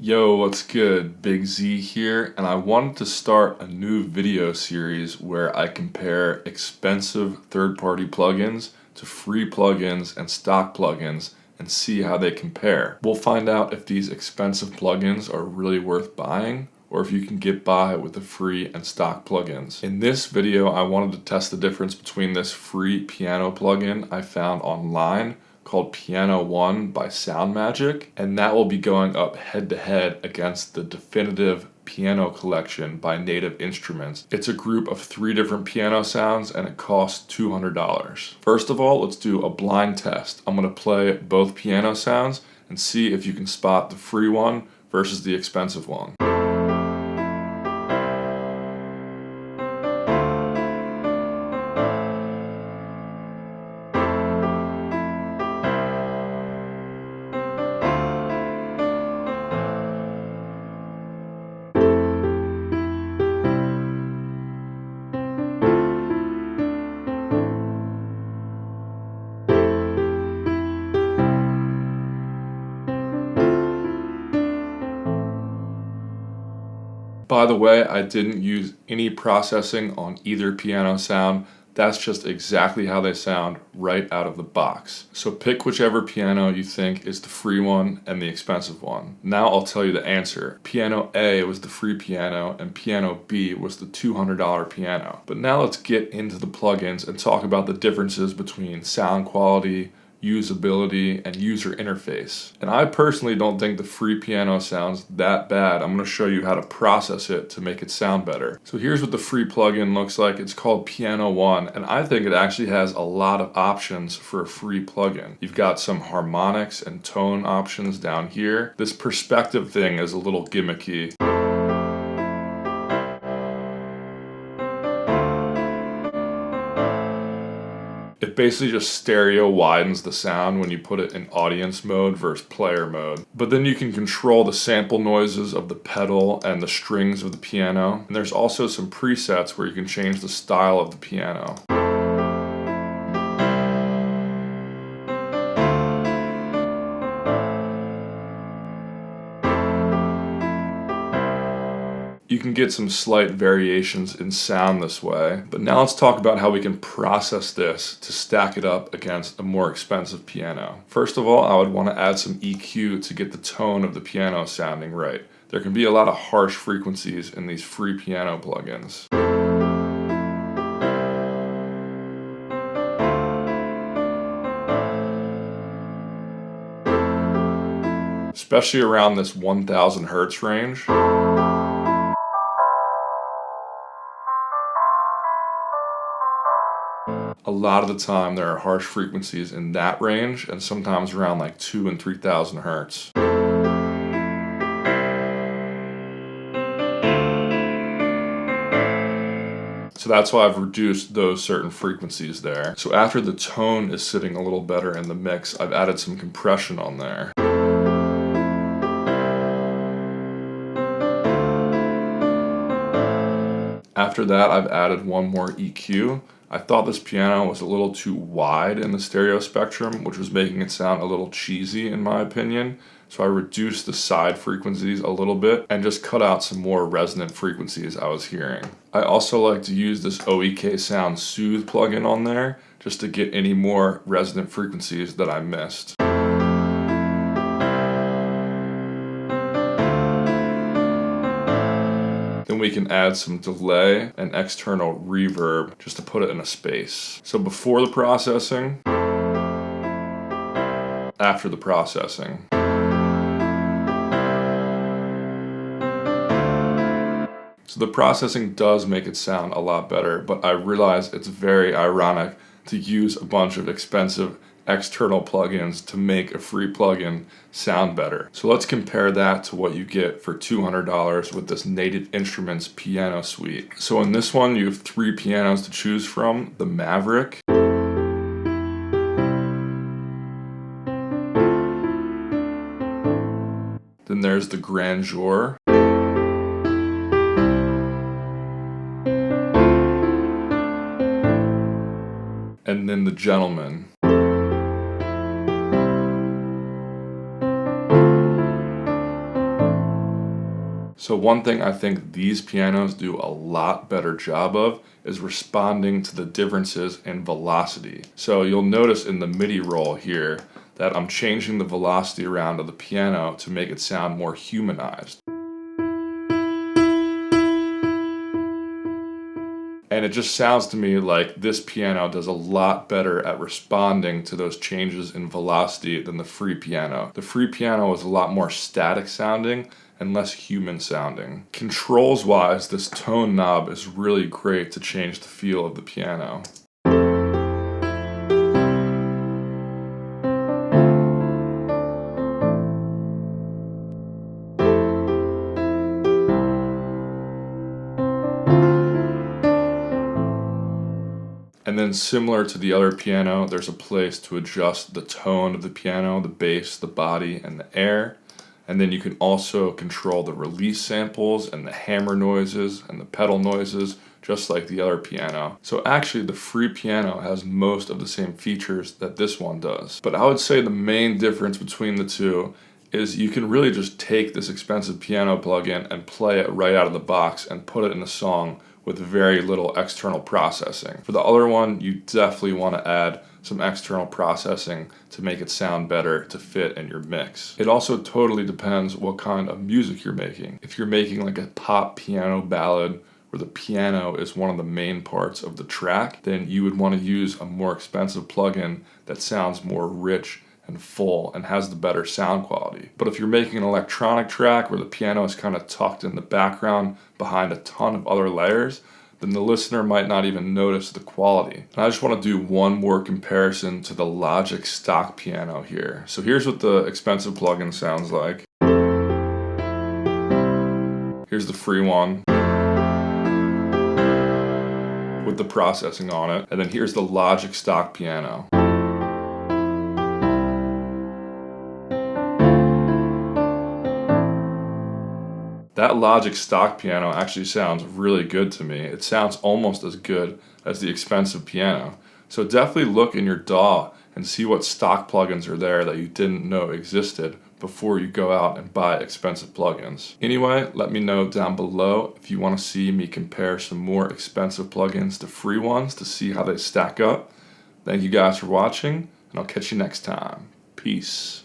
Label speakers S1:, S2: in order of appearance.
S1: Yo, what's good? Big Z here, and I wanted to start a new video series where I compare expensive third-party plugins to free plugins and stock plugins and see how they compare. We'll find out if these expensive plugins are really worth buying or if you can get by with the free and stock plugins. In this video, I wanted to test the difference between this free piano plugin I found online called Piano One by SoundMagic, and that will be going up head-to-head against the Definitive Piano Collection by Native Instruments. It's a group of 3 different piano sounds and it costs $200. First of all, let's do a blind test. I'm going to play both piano sounds and see if you can spot the free one versus the expensive one. By the way, I didn't use any processing on either piano sound. That's just exactly how they sound right out of the box. So pick whichever piano you think is the free one and the expensive one. Now I'll tell you the answer. Piano A was the free piano and piano B was the $200 piano. But now let's get into the plugins and talk about the differences between sound quality, usability, and user interface. And I personally don't think the free piano sounds that bad. I'm going to show you how to process it to make it sound better. So here's what the free plugin looks like. It's called Piano One, and I think it actually has a lot of options for a free plugin. You've got some harmonics and tone options down here. This perspective thing is a little gimmicky. It basically just stereo widens the sound when you put it in audience mode versus player mode. But then you can control the sample noises of the pedal and the strings of the piano. And there's also some presets where you can change the style of the piano. You can get some slight variations in sound this way. But now let's talk about how we can process this to stack it up against a more expensive piano. First of all, I would want to add some EQ to get the tone of the piano sounding right. There can be a lot of harsh frequencies in these free piano plugins. Especially around this 1000 hertz range. A lot of the time there are harsh frequencies in that range and sometimes around like 2,000 and 3,000 hertz. So that's why I've reduced those certain frequencies there. So after the tone is sitting a little better in the mix, I've added some compression on there. After that, I've added one more EQ. I thought this piano was a little too wide in the stereo spectrum, which was making it sound a little cheesy in my opinion. So I reduced the side frequencies a little bit and just cut out some more resonant frequencies I was hearing. I also like to use this OEK Sound Soothe plugin on there just to get any more resonant frequencies that I missed. Then we can add some delay and external reverb just to put it in a space. So before the processing, after the processing. So the processing does make it sound a lot better, but I realize it's very ironic to use a bunch of expensive external plugins to make a free plugin sound better. So let's compare that to what you get for $200 with this Native Instruments piano suite. So in this one you have 3 pianos to choose from: the Maverick, then there's the Grandeur, and then the Gentleman. So one thing I think these pianos do a lot better job of is responding to the differences in velocity. So you'll notice in the MIDI roll here that I'm changing the velocity around of the piano to make it sound more humanized. And it just sounds to me like this piano does a lot better at responding to those changes in velocity than the free piano. The free piano is a lot more static sounding and less human sounding. Controls wise, this tone knob is really great to change the feel of the piano. And then similar to the other piano, there's a place to adjust the tone of the piano, the bass, the body, and the air. And then you can also control the release samples and the hammer noises and the pedal noises, just like the other piano. So actually the free piano has most of the same features that this one does. But I would say the main difference between the two is you can really just take this expensive piano plugin and play it right out of the box and put it in a song with very little external processing. For the other one, you definitely want to add some external processing to make it sound better to fit in your mix. It also totally depends what kind of music you're making. If you're making like a pop piano ballad where the piano is one of the main parts of the track, then you would want to use a more expensive plugin that sounds more rich and full and has the better sound quality. But if you're making an electronic track where the piano is kind of tucked in the background behind a ton of other layers, then the listener might not even notice the quality. And I just want to do one more comparison to the Logic stock piano here. So here's what the expensive plugin sounds like. Here's the free one with the processing on it. And then here's the Logic stock piano. That Logic stock piano actually sounds really good to me. It sounds almost as good as the expensive piano. So definitely look in your DAW and see what stock plugins are there that you didn't know existed before you go out and buy expensive plugins. Anyway, let me know down below if you want to see me compare some more expensive plugins to free ones to see how they stack up. Thank you guys for watching, and I'll catch you next time. Peace.